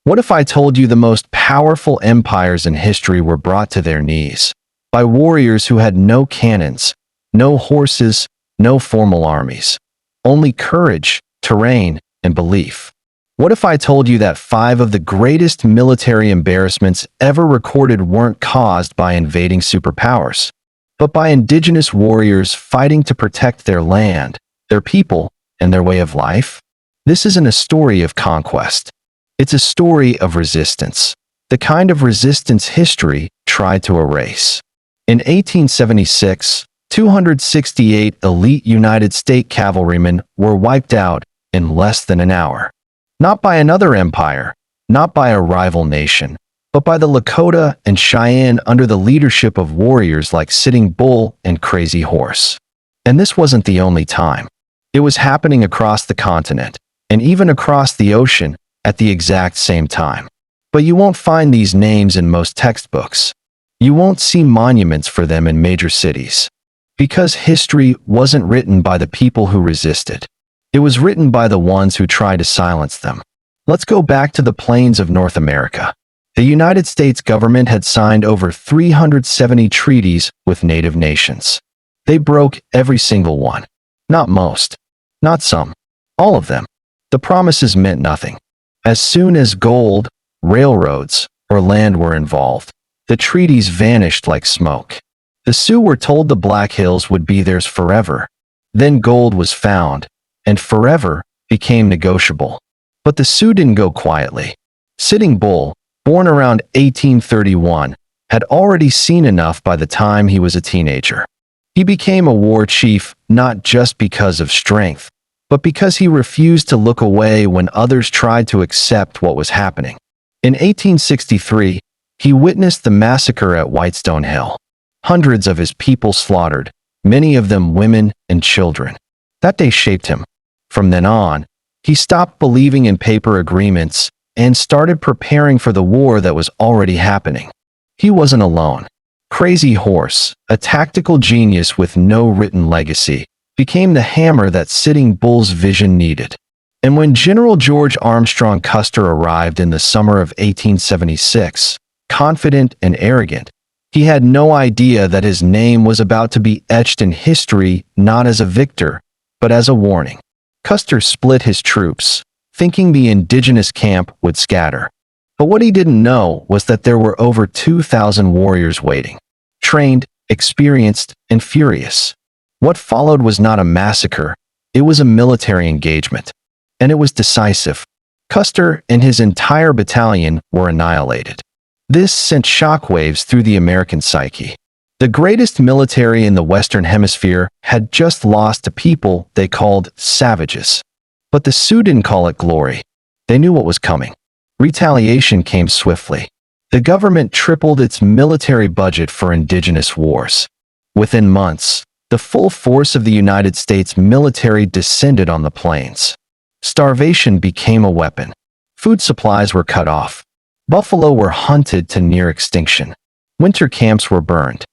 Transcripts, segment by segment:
What if I told you the most powerful empires in history were brought to their knees by warriors who had no cannons, no horses, no formal armies, only courage, terrain, and belief? What if I told you that 5 of the greatest military embarrassments ever recorded weren't caused by invading superpowers, but by indigenous warriors fighting to protect their land, their people, and their way of life? This isn't a story of conquest. It's a story of resistance, the kind of resistance history tried to erase. In 1876, 268 elite United States cavalrymen were wiped out in less than an hour. Not by another empire, not by a rival nation, but by the Lakota and Cheyenne under the leadership of warriors like Sitting Bull and Crazy Horse. And this wasn't the only time. It was happening across the continent, and even across the ocean, at the exact same time. But you won't find these names in most textbooks. You won't see monuments for them in major cities. Because history wasn't written by the people who resisted. It was written by the ones who tried to silence them. Let's go back to the plains of North America. The United States government had signed over 370 treaties with native nations. They broke every single one. Not most. Not some. All of them. The promises meant nothing. As soon as gold, railroads, or land were involved, the treaties vanished like smoke. The Sioux were told the Black Hills would be theirs forever. Then gold was found, and forever became negotiable. But the Sioux didn't go quietly. Sitting Bull, born around 1831, had already seen enough by the time he was a teenager. He became a war chief not just because of strength, but because he refused to look away when others tried to accept what was happening. In 1863, he witnessed the massacre at Whitestone Hill. Hundreds of his people slaughtered, many of them women and children. That day shaped him. From then on, he stopped believing in paper agreements and started preparing for the war that was already happening. He wasn't alone. Crazy Horse, a tactical genius with no written legacy, became the hammer that Sitting Bull's vision needed. And when General George Armstrong Custer arrived in the summer of 1876, confident and arrogant, he had no idea that his name was about to be etched in history not as a victor, but as a warning. Custer split his troops, thinking the indigenous camp would scatter. But what he didn't know was that there were over 2,000 warriors waiting, trained, experienced, and furious. What followed was not a massacre, it was a military engagement. And it was decisive. Custer and his entire battalion were annihilated. This sent shockwaves through the American psyche. The greatest military in the Western Hemisphere had just lost to people they called savages. But the Sioux didn't call it glory. They knew what was coming. Retaliation came swiftly. The government tripled its military budget for indigenous wars. Within months, the full force of the United States military descended on the plains. Starvation became a weapon. Food supplies were cut off. Buffalo were hunted to near extinction. Winter camps were burned.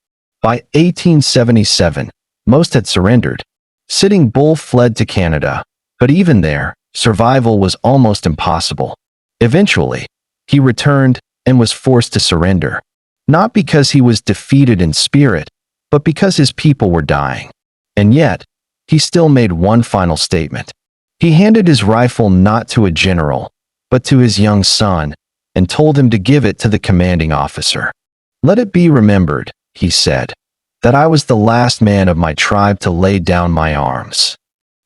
By 1877, most had surrendered. Sitting Bull fled to Canada, but even there, survival was almost impossible. Eventually, he returned and was forced to surrender. Not because he was defeated in spirit, but because his people were dying. And yet, he still made one final statement. He handed his rifle not to a general, but to his young son, and told him to give it to the commanding officer. "Let it be remembered," he said, "that I was the last man of my tribe to lay down my arms."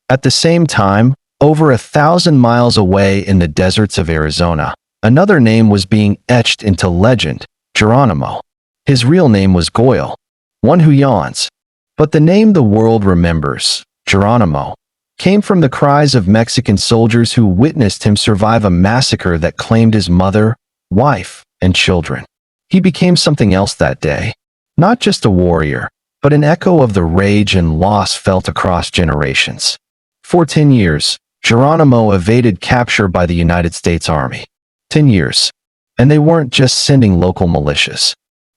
At the same time, over 1,000 miles away in the deserts of Arizona, another name was being etched into legend, Geronimo. His real name was Goyle, one who yawns. But the name the world remembers, Geronimo, came from the cries of Mexican soldiers who witnessed him survive a massacre that claimed his mother, wife, and children. He became something else that day. Not just a warrior, but an echo of the rage and loss felt across generations. For 10 years, Geronimo evaded capture by the United States Army. 10 years. And they weren't just sending local militias.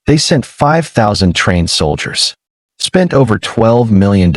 They sent 5,000 trained soldiers. Spent over $12 million.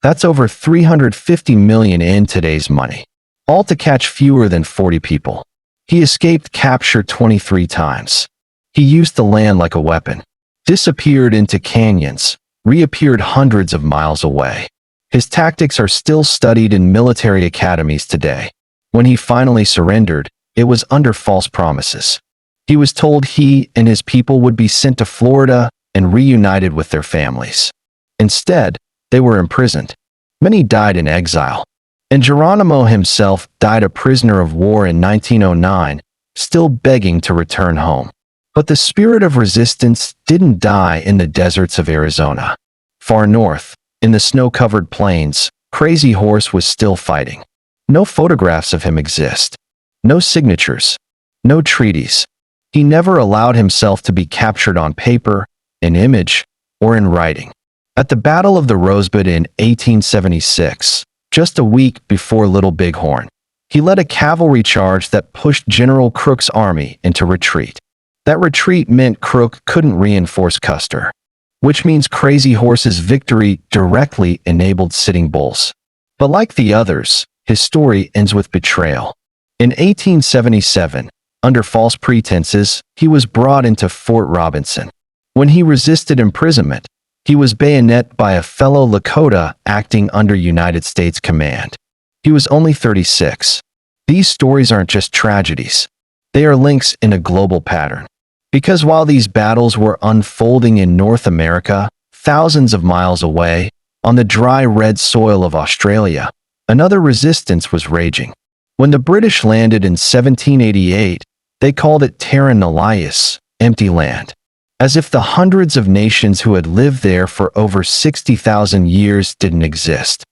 That's over $350 million in today's money. All to catch fewer than 40 people. He escaped capture 23 times. He used the land like a weapon, disappeared into canyons, reappeared hundreds of miles away. His tactics are still studied in military academies today. When he finally surrendered, it was under false promises. He was told he and his people would be sent to Florida and reunited with their families. Instead, they were imprisoned. Many died in exile. And Geronimo himself died a prisoner of war in 1909, still begging to return home. But the spirit of resistance didn't die in the deserts of Arizona. Far north, in the snow-covered plains, Crazy Horse was still fighting. No photographs of him exist. No signatures. No treaties. He never allowed himself to be captured on paper, in image, or in writing. At the Battle of the Rosebud in 1876, just a week before Little Bighorn, he led a cavalry charge that pushed General Crook's army into retreat. That retreat meant Crook couldn't reinforce Custer, which means Crazy Horse's victory directly enabled Sitting Bull's. But like the others, his story ends with betrayal. In 1877, under false pretenses, he was brought into Fort Robinson. When he resisted imprisonment, he was bayoneted by a fellow Lakota acting under United States command. He was only 36. These stories aren't just tragedies. They are links in a global pattern. Because while these battles were unfolding in North America, thousands of miles away, on the dry red soil of Australia, another resistance was raging. When the British landed in 1788, they called it Terra Nullius, empty land. As if the hundreds of nations who had lived there for over 60,000 years didn't exist.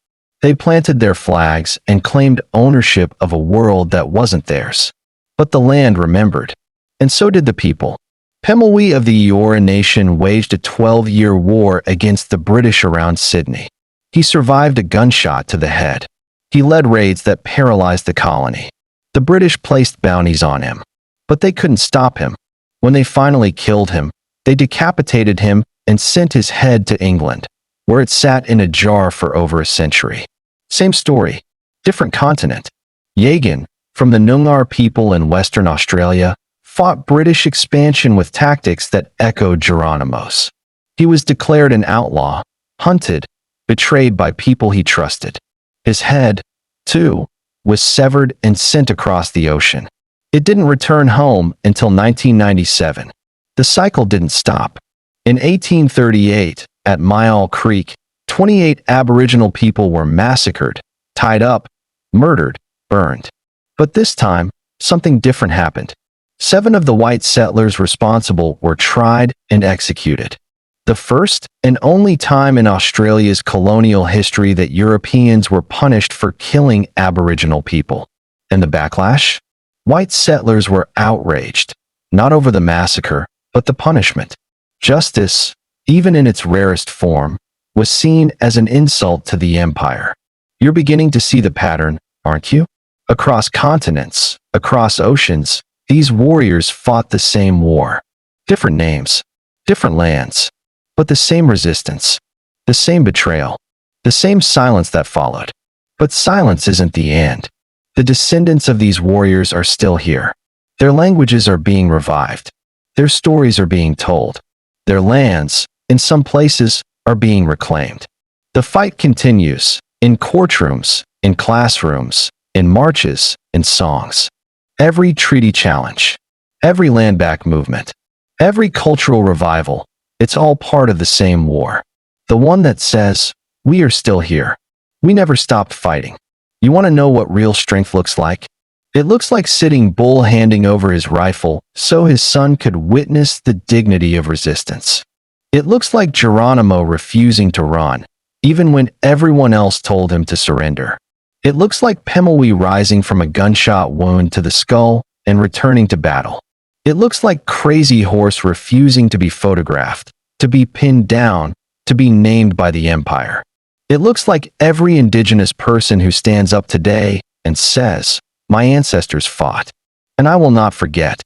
They planted their flags and claimed ownership of a world that wasn't theirs. But the land remembered. And so did the people. Pemulwuy of the Eora Nation waged a 12-year war against the British around Sydney. He survived a gunshot to the head. He led raids that paralyzed the colony. The British placed bounties on him. But they couldn't stop him. When they finally killed him, they decapitated him and sent his head to England, where it sat in a jar for over a century. Same story, different continent. Yagan, from the Noongar people in Western Australia, fought British expansion with tactics that echoed Geronimo's. He was declared an outlaw, hunted, betrayed by people he trusted. His head, too, was severed and sent across the ocean. It didn't return home until 1997. The cycle didn't stop. In 1838, at Myall Creek, 28 Aboriginal people were massacred, tied up, murdered, burned. But this time, something different happened. 7 of the white settlers responsible were tried and executed. The first and only time in Australia's colonial history that Europeans were punished for killing Aboriginal people. And the backlash? White settlers were outraged, not over the massacre, but the punishment. Justice, even in its rarest form, was seen as an insult to the empire. You're beginning to see the pattern, aren't you? Across continents, across oceans, these warriors fought the same war. Different names, different lands, but the same resistance, the same betrayal, the same silence that followed. But silence isn't the end. The descendants of these warriors are still here. Their languages are being revived. Their stories are being told. Their lands, in some places, are being reclaimed. The fight continues, in courtrooms, in classrooms, in marches, in songs. Every treaty challenge, every land back movement, every cultural revival, it's all part of the same war. The one that says, we are still here. We never stopped fighting. You want to know what real strength looks like? It looks like Sitting Bull handing over his rifle so his son could witness the dignity of resistance. It looks like Geronimo refusing to run, even when everyone else told him to surrender. It looks like Pemulwuy rising from a gunshot wound to the skull and returning to battle. It looks like Crazy Horse refusing to be photographed, to be pinned down, to be named by the empire. It looks like every Indigenous person who stands up today and says, my ancestors fought, and I will not forget.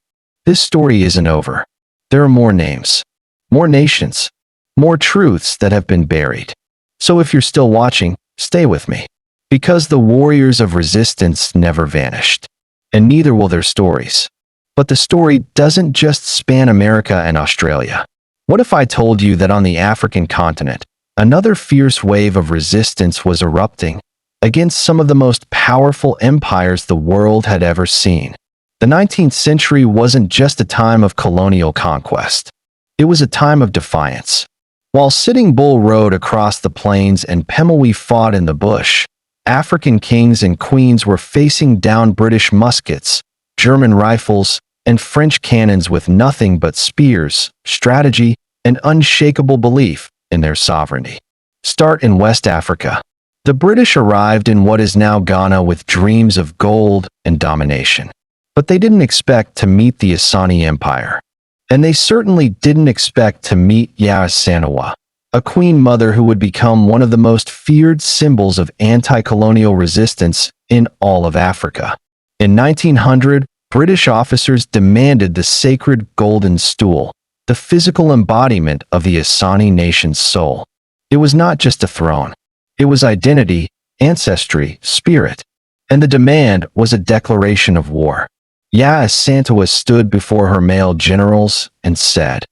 This story isn't over. There are more names, more nations, more truths that have been buried. So if you're still watching, stay with me. Because the warriors of resistance never vanished. and neither will their stories. But the story doesn't just span America and Australia. What if I told you that on the African continent, another fierce wave of resistance was erupting against some of the most powerful empires the world had ever seen? The 19th century wasn't just a time of colonial conquest. It was a time of defiance. While Sitting Bull rode across the plains and Pemulwuy fought in the bush, African kings and queens were facing down British muskets, German rifles, and French cannons with nothing but spears, strategy, and unshakable belief in their sovereignty. Start in West Africa. The British arrived in what is now Ghana with dreams of gold and domination. But they didn't expect to meet the Asani Empire. And they certainly didn't expect to meet Yagan, a queen mother who would become one of the most feared symbols of anti-colonial resistance in all of Africa. In 1900, British officers demanded the sacred golden stool, the physical embodiment of the Asani nation's soul. It was not just a throne. It was identity, ancestry, spirit. And the demand was a declaration of war. Yagan stood before her male generals and said,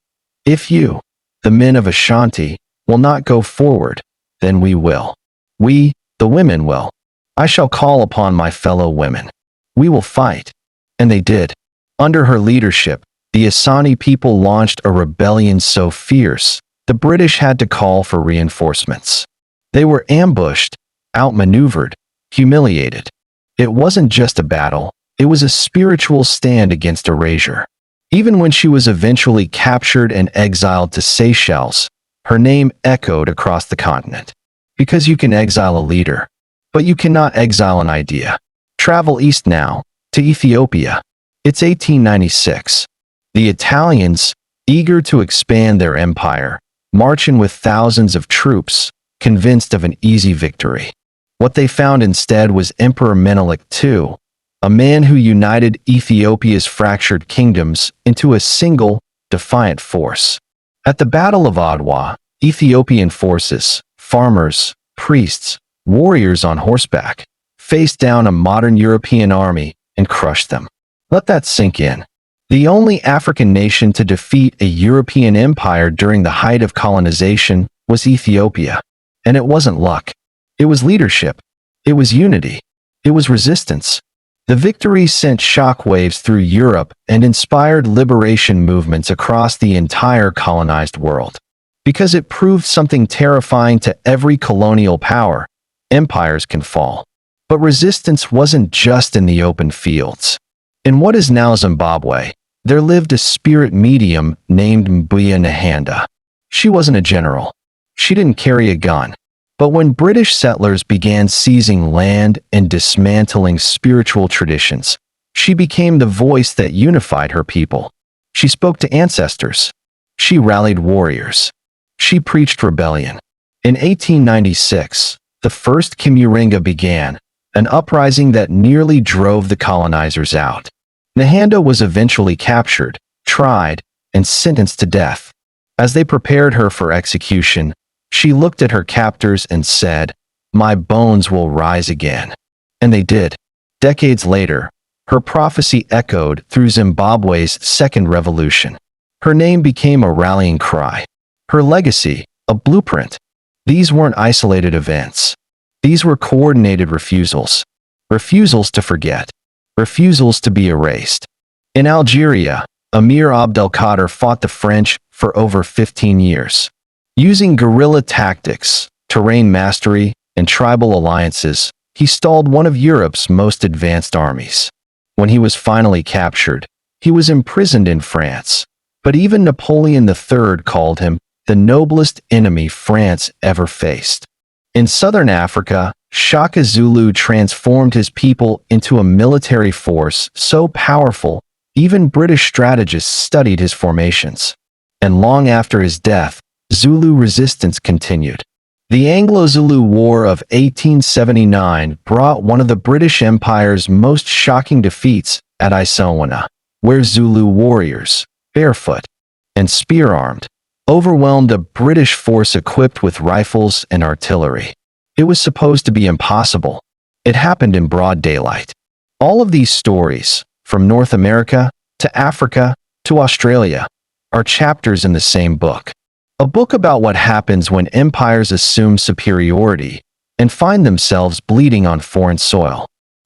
"If you, the men of Ashanti, will not go forward, then we will. We, the women, will. I shall call upon my fellow women. We will fight." And they did. Under her leadership, the Asani people launched a rebellion so fierce, the British had to call for reinforcements. They were ambushed, outmaneuvered, humiliated. It wasn't just a battle. It was a spiritual stand against erasure. Even when she was eventually captured and exiled to Seychelles, her name echoed across the continent. Because you can exile a leader, but you cannot exile an idea. Travel east now, to Ethiopia. It's 1896. The Italians, eager to expand their empire, march in with thousands of troops, convinced of an easy victory. What they found instead was Emperor Menelik II, a man who united Ethiopia's fractured kingdoms into a single, defiant force. At the Battle of Adwa, Ethiopian forces, farmers, priests, warriors on horseback, faced down a modern European army and crushed them. Let that sink in. The only African nation to defeat a European empire during the height of colonization was Ethiopia. And it wasn't luck. It was leadership. It was unity. It was resistance. The victory sent shockwaves through Europe and inspired liberation movements across the entire colonized world. Because it proved something terrifying to every colonial power: empires can fall. But resistance wasn't just in the open fields. In what is now Zimbabwe, there lived a spirit medium named Mbuya Nhanda. She wasn't a general. She didn't carry a gun. But when British settlers began seizing land and dismantling spiritual traditions, she became the voice that unified her people. She spoke to ancestors. She rallied warriors. She preached rebellion. In 1896, the First Kimurenga began, an uprising that nearly drove the colonizers out. Nhanda was eventually captured, tried, and sentenced to death. As they prepared her for execution, she looked at her captors and said, "My bones will rise again." And they did. Decades later, her prophecy echoed through Zimbabwe's second revolution. Her name became a rallying cry. Her legacy, a blueprint. These weren't isolated events. These were coordinated refusals. Refusals to forget. Refusals to be erased. In Algeria, Emir Abdelkader fought the French for over 15 years. Using guerrilla tactics, terrain mastery, and tribal alliances, he stalled one of Europe's most advanced armies. When he was finally captured, he was imprisoned in France. But even Napoleon III called him the noblest enemy France ever faced. In southern Africa, Shaka Zulu transformed his people into a military force so powerful, even British strategists studied his formations. And long after his death, Zulu resistance continued. The Anglo-Zulu War of 1879 brought one of the British Empire's most shocking defeats at Issawana, where Zulu warriors, barefoot and spear-armed, overwhelmed a British force equipped with rifles and artillery. It was supposed to be impossible. It happened in broad daylight. All of these stories, from North America to Africa to Australia, are chapters in the same book. A book about what happens when empires assume superiority and find themselves bleeding on foreign soil.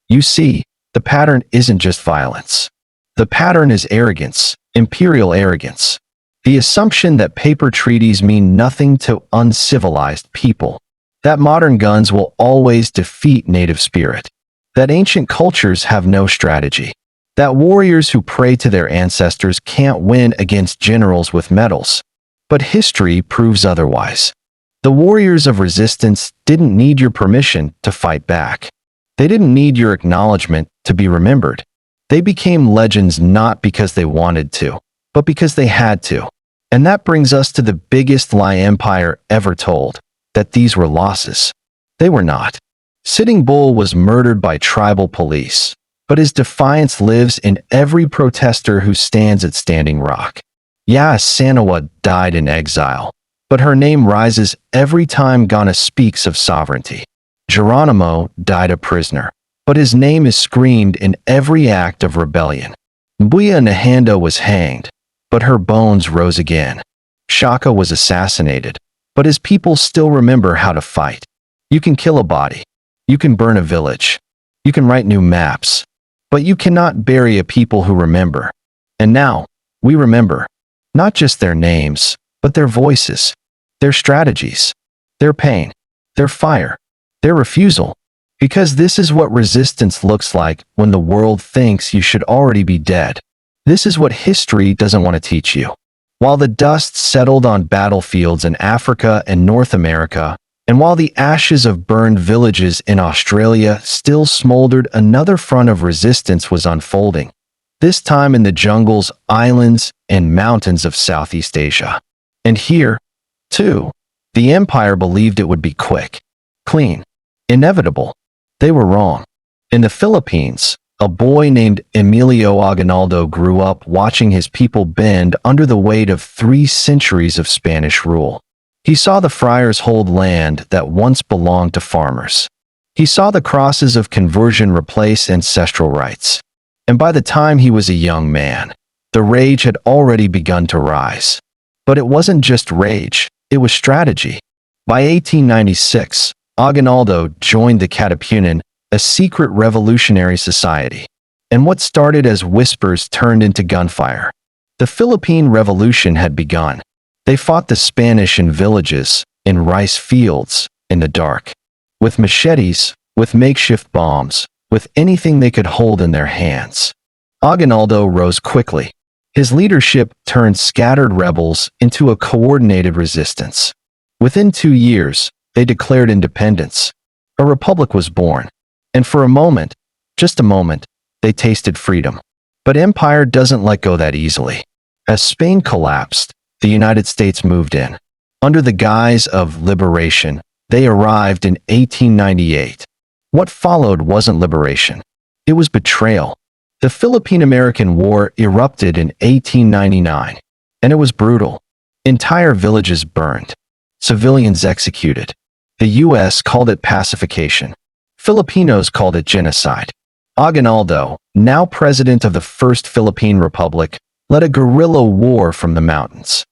You see, the pattern isn't just violence. The pattern is arrogance, imperial arrogance. The assumption that paper treaties mean nothing to uncivilized people. That modern guns will always defeat native spirit. That ancient cultures have no strategy. That warriors who pray to their ancestors can't win against generals with medals. But history proves otherwise. The warriors of resistance didn't need your permission to fight back. They didn't need your acknowledgement to be remembered. They became legends not because they wanted to, but because they had to. And that brings us to the biggest lie empire ever told, that these were losses. They were not. Sitting Bull was murdered by tribal police, but his defiance lives in every protester who stands at Standing Rock. Sanawa died in exile, but her name rises every time Ghana speaks of sovereignty. Geronimo died a prisoner, but his name is screamed in every act of rebellion. Mbuya Nahanda was hanged, but her bones rose again. Shaka was assassinated, but his people still remember how to fight. You can kill a body. You can burn a village. You can write new maps. But you cannot bury a people who remember. And now, we remember. Not just their names, but their voices, their strategies, their pain, their fire, their refusal. Because this is what resistance looks like when the world thinks you should already be dead. This is what history doesn't want to teach you. While the dust settled on battlefields in Africa and North America, and while the ashes of burned villages in Australia still smoldered, another front of resistance was unfolding. This time in the jungles, islands, and mountains of Southeast Asia. And here, too, the empire believed it would be quick, clean, inevitable. They were wrong. In the Philippines, a boy named Emilio Aguinaldo grew up watching his people bend under the weight of 3 centuries of Spanish rule. He saw the friars hold land that once belonged to farmers. He saw the crosses of conversion replace ancestral rights. And by the time he was a young man, the rage had already begun to rise. But it wasn't just rage, it was strategy. By 1896, Aguinaldo joined the Katipunan, a secret revolutionary society. And what started as whispers turned into gunfire. The Philippine Revolution had begun. They fought the Spanish in villages, in rice fields, in the dark. With machetes, with makeshift bombs, with anything they could hold in their hands. Aguinaldo rose quickly. His leadership turned scattered rebels into a coordinated resistance. Within 2 years, they declared independence. A republic was born. And for a moment, just a moment, they tasted freedom. But empire doesn't let go that easily. As Spain collapsed, the United States moved in. Under the guise of liberation, they arrived in 1898. What followed wasn't liberation. It was betrayal. The Philippine-American War erupted in 1899, and it was brutal. Entire villages burned. Civilians executed. The U.S. called it pacification. Filipinos called it genocide. Aguinaldo, now president of the First Philippine Republic, led a guerrilla war from the mountains.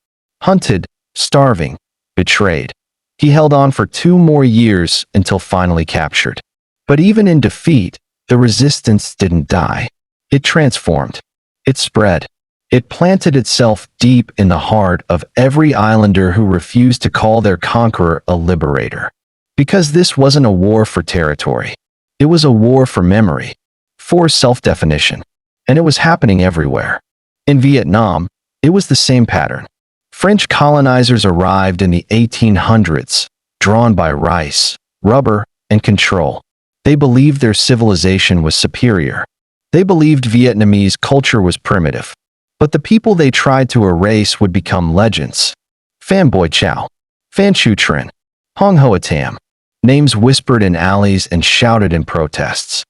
Hunted, starving, betrayed. He held on for 2 more years until finally captured. But even in defeat, the resistance didn't die. It transformed. It spread. It planted itself deep in the heart of every islander who refused to call their conqueror a liberator. Because this wasn't a war for territory. It was a war for memory, for self-definition. And it was happening everywhere. In Vietnam, it was the same pattern. French colonizers arrived in the 1800s, drawn by rice, rubber, and control. They believed their civilization was superior. They believed Vietnamese culture was primitive. But the people they tried to erase would become legends. Phan Boi Chau, Phan Chu Trinh, Hong Hoa Tam. Names whispered in alleys and shouted in protests.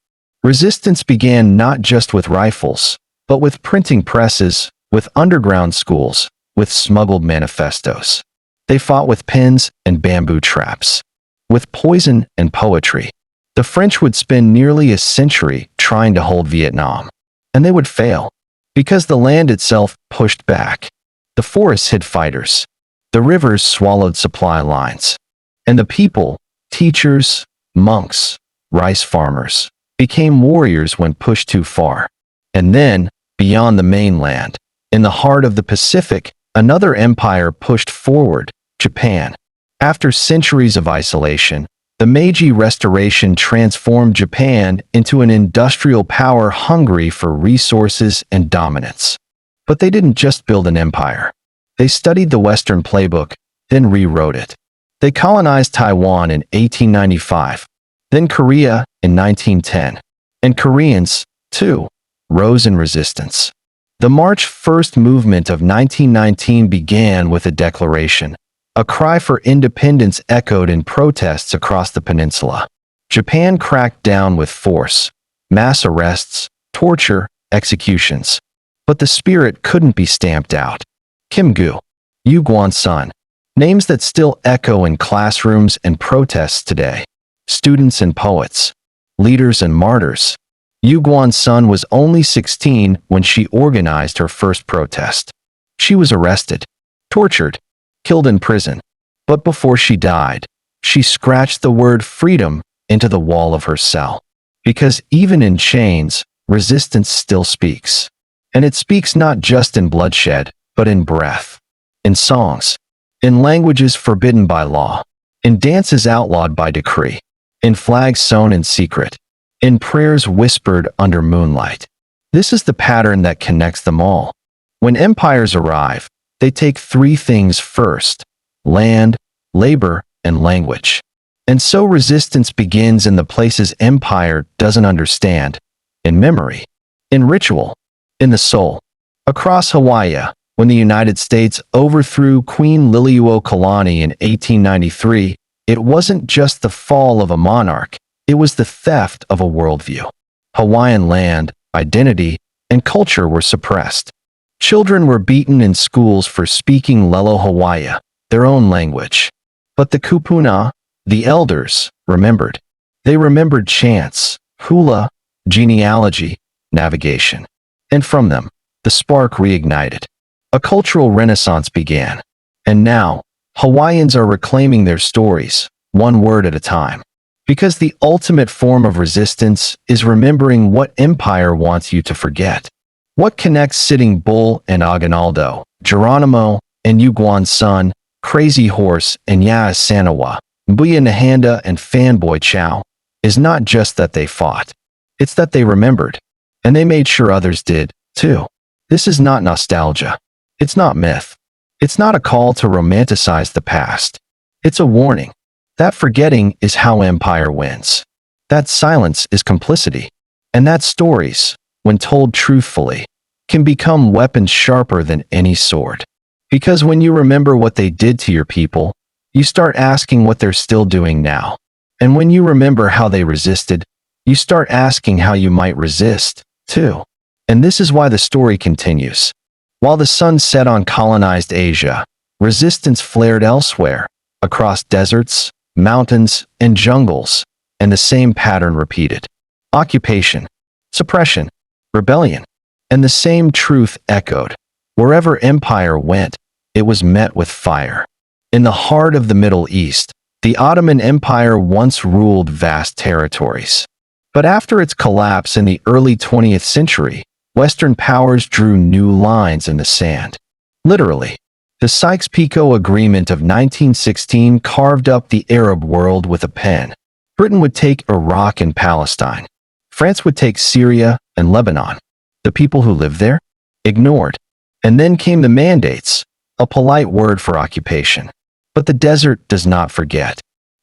Resistance began not just with rifles, but with printing presses, with underground schools, with smuggled manifestos. They fought with pins and bamboo traps, with poison and poetry. The French would spend nearly a century trying to hold Vietnam, and they would fail, because the land itself pushed back. The forests hid fighters, the rivers swallowed supply lines, and the people, teachers, monks, rice farmers, became warriors when pushed too far. And then, beyond the mainland, in the heart of the Pacific, another empire pushed forward, Japan. After centuries of isolation, the Meiji Restoration transformed Japan into an industrial power hungry for resources and dominance. But they didn't just build an empire. They studied the Western playbook, then rewrote it. They colonized Taiwan in 1895, then Korea in 1910. And Koreans, too, rose in resistance. The March 1st movement of 1919 began with a declaration. A cry for independence echoed in protests across the peninsula. Japan cracked down with force, mass arrests, torture, executions. But the spirit couldn't be stamped out. Kim Gu, Yu Guan-sun, names that still echo in classrooms and protests today. Students and poets, leaders and martyrs. Yu Guan-sun was only 16 when she organized her first protest. She was arrested, tortured, killed in prison. But before she died, she scratched the word freedom into the wall of her cell. Because even in chains, resistance still speaks. And it speaks not just in bloodshed, but in breath, in songs, in languages forbidden by law, in dances outlawed by decree, in flags sewn in secret, in prayers whispered under moonlight. This is the pattern that connects them all. When empires arrive, they take three things first: land, labor, and language. And so resistance begins in the places empire doesn't understand: in memory, in ritual, in the soul. Across Hawaii, when the United States overthrew Queen Liliuokalani in 1893, it wasn't just the fall of a monarch, it was the theft of a worldview. Hawaiian land, identity, and culture were suppressed. Children were beaten in schools for speaking Lelo Hawaii, their own language. But the kupuna, the elders, remembered. They remembered chants, hula, genealogy, navigation. And from them, the spark reignited. A cultural renaissance began. And now, Hawaiians are reclaiming their stories, one word at a time. Because the ultimate form of resistance is remembering what empire wants you to forget. What connects Sitting Bull and Aguinaldo, Geronimo and Yu Guan-sun, Crazy Horse and Yaasanawa, Mbuya Nahanda and Fanboy Chow, is not just that they fought. It's that they remembered. And they made sure others did, too. This is not nostalgia. It's not myth. It's not a call to romanticize the past. It's a warning. That forgetting is how empire wins. That silence is complicity. And that stories, when told truthfully, can become weapons sharper than any sword. Because when you remember what they did to your people, you start asking what they're still doing now. And when you remember how they resisted, you start asking how you might resist, too. And this is why the story continues. While the sun set on colonized Asia, resistance flared elsewhere, across deserts, mountains, and jungles, and the same pattern repeated. Occupation, suppression, rebellion, and the same truth echoed. Wherever empire went, it was met with fire. In the heart of the Middle East, the Ottoman Empire once ruled vast territories. But after its collapse in the early 20th century, Western powers drew new lines in the sand. Literally. The Sykes-Picot Agreement of 1916 carved up the Arab world with a pen. Britain would take Iraq and Palestine. France would take Syria and Lebanon. The people who lived there? Ignored. And then came the mandates, a polite word for occupation. But the desert does not forget.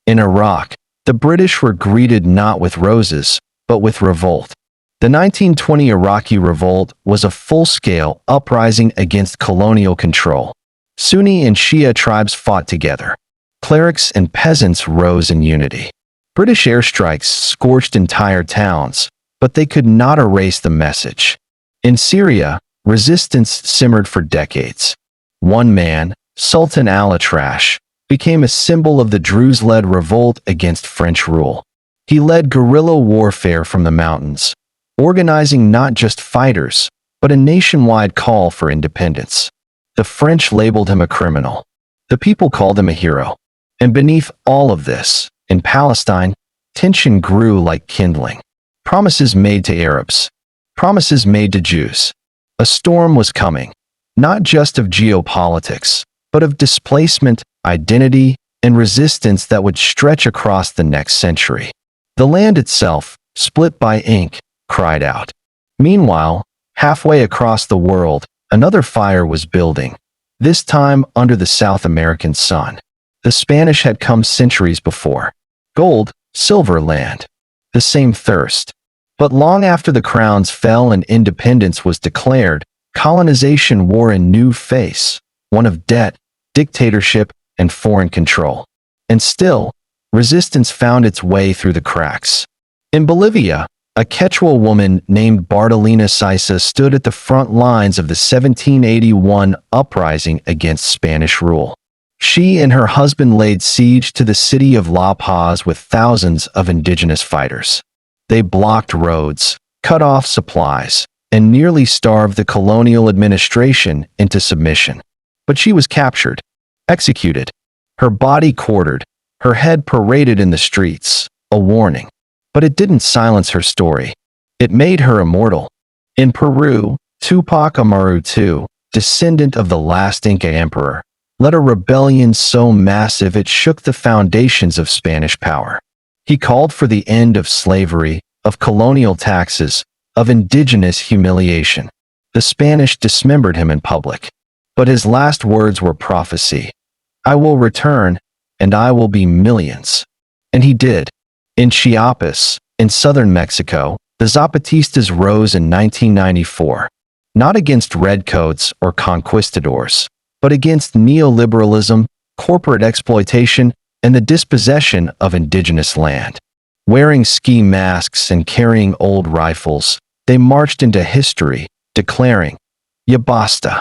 In Iraq, the British were greeted not with roses, but with revolt. The 1920 Iraqi revolt was a full-scale uprising against colonial control. Sunni and Shia tribes fought together. Clerics and peasants rose in unity. British airstrikes scorched entire towns, but they could not erase the message. In Syria, resistance simmered for decades. One man, Sultan al-Atrash, became a symbol of the Druze-led revolt against French rule. He led guerrilla warfare from the mountains, organizing not just fighters, but a nationwide call for independence. The French labeled him a criminal. The people called him a hero. And beneath all of this, in Palestine, tension grew like kindling. Promises made to Arabs. Promises made to Jews. A storm was coming, not just of geopolitics, but of displacement, identity, and resistance that would stretch across the next century. The land itself, split by ink, cried out. Meanwhile, halfway across the world, another fire was building, this time under the South American sun. The Spanish had come centuries before. Gold, silver land. The same thirst. But long after the crowns fell and independence was declared, colonization wore a new face, one of debt, dictatorship, and foreign control. And still, resistance found its way through the cracks. In Bolivia, a Quechua woman named Bartolina Sisa stood at the front lines of the 1781 uprising against Spanish rule. She and her husband laid siege to the city of La Paz with thousands of indigenous fighters. They blocked roads, cut off supplies, and nearly starved the colonial administration into submission. But she was captured, executed, her body quartered, her head paraded in the streets, a warning. But it didn't silence her story. It made her immortal. In Peru, Tupac Amaru II, descendant of the last Inca emperor, led a rebellion so massive it shook the foundations of Spanish power. He called for the end of slavery, of colonial taxes, of indigenous humiliation. The Spanish dismembered him in public. But his last words were prophecy. I will return, and I will be millions. And he did. In Chiapas, in southern Mexico, the Zapatistas rose in 1994, not against redcoats or conquistadors, but against neoliberalism, corporate exploitation, and the dispossession of indigenous land. Wearing ski masks and carrying old rifles, they marched into history, declaring, Ya basta.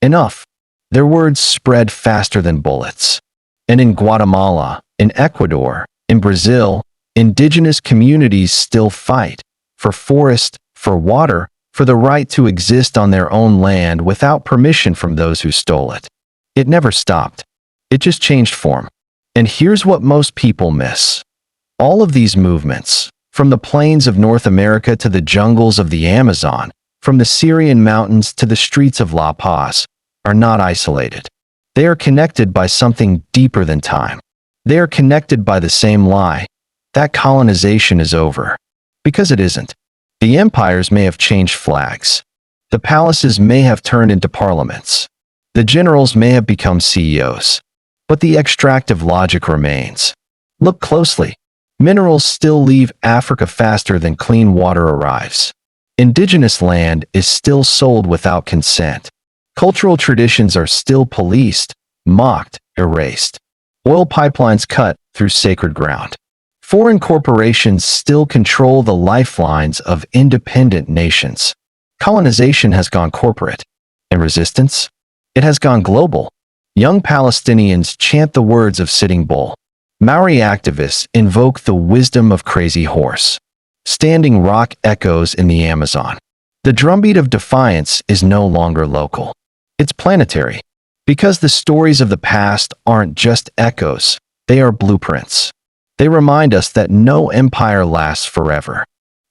Enough. Their words spread faster than bullets. And in Guatemala, in Ecuador, in Brazil, indigenous communities still fight for forest, for water, for the right to exist on their own land without permission from those who stole it. It never stopped. It just changed form. And here's what most people miss. All of these movements, from the plains of North America to the jungles of the Amazon, from the Syrian mountains to the streets of La Paz, are not isolated. They are connected by something deeper than time. They are connected by the same lie, that colonization is over. Because it isn't. The empires may have changed flags. The palaces may have turned into parliaments. The generals may have become CEOs. But the extractive logic remains. Look closely. Minerals still leave Africa faster than clean water arrives. Indigenous land is still sold without consent. Cultural traditions are still policed, mocked, erased. Oil pipelines cut through sacred ground. Foreign corporations still control the lifelines of independent nations. Colonization has gone corporate. And resistance? It has gone global. Young Palestinians chant the words of Sitting Bull. Maori activists invoke the wisdom of Crazy Horse. Standing Rock echoes in the Amazon. The drumbeat of defiance is no longer local. It's planetary. Because the stories of the past aren't just echoes, they are blueprints. They remind us that no empire lasts forever.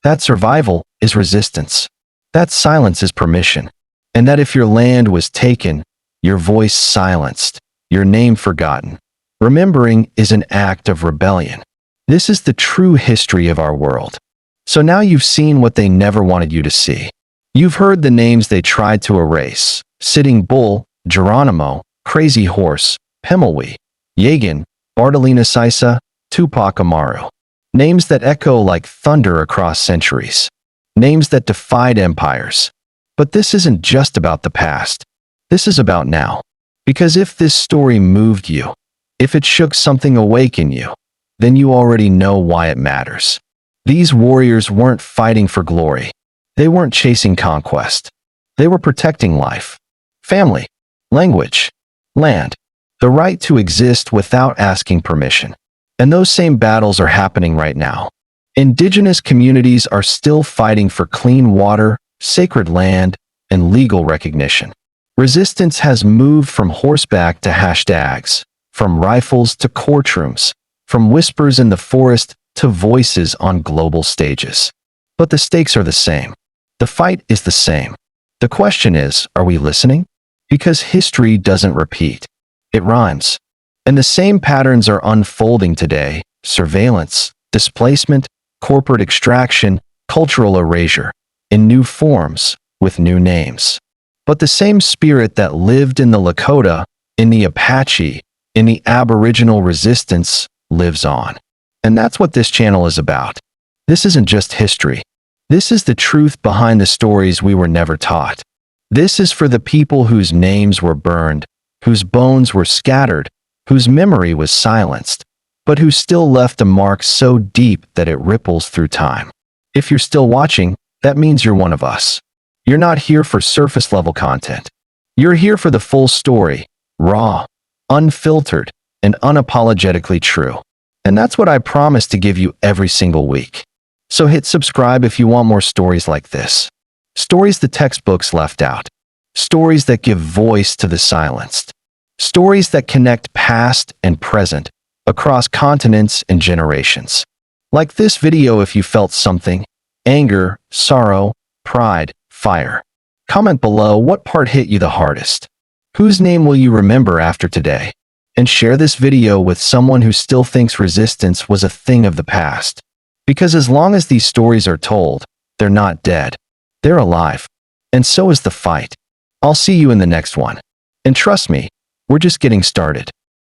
That survival is resistance. That silence is permission. And that if your land was taken, your voice silenced, your name forgotten, remembering is an act of rebellion. This is the true history of our world. So now you've seen what they never wanted you to see. You've heard the names they tried to erase: Sitting Bull, Geronimo, Crazy Horse, Pemulwuy, Yagan, Bartolina Sisa, Tupac Amaru. Names that echo like thunder across centuries. Names that defied empires. But this isn't just about the past. This is about now. Because if this story moved you, if it shook something awake in you, then you already know why it matters. These warriors weren't fighting for glory. They weren't chasing conquest. They were protecting life, family, language, land, the right to exist without asking permission. And those same battles are happening right now. Indigenous communities are still fighting for clean water, sacred land, and legal recognition. Resistance has moved from horseback to hashtags, from rifles to courtrooms, from whispers in the forest to voices on global stages. But the stakes are the same. The fight is the same. The question is, are we listening? Because history doesn't repeat. It rhymes. And the same patterns are unfolding today: surveillance, displacement, corporate extraction, cultural erasure, in new forms, with new names. But the same spirit that lived in the Lakota, in the Apache, in the Aboriginal resistance, lives on. And that's what this channel is about. This isn't just history. This is the truth behind the stories we were never taught. This is for the people whose names were burned, whose bones were scattered, whose memory was silenced, but who still left a mark so deep that it ripples through time. If you're still watching, that means you're one of us. You're not here for surface-level content. You're here for the full story, raw, unfiltered, and unapologetically true. And that's what I promise to give you every single week. So hit subscribe if you want more stories like this. Stories the textbooks left out. Stories that give voice to the silenced. Stories that connect past and present across continents and generations. Like this video if you felt something: anger, sorrow, pride, fire. Comment below what part hit you the hardest. Whose name will you remember after today? And share this video with someone who still thinks resistance was a thing of the past. Because as long as these stories are told, they're not dead. They're alive. And so is the fight. I'll see you in the next one. And trust me, we're just getting started.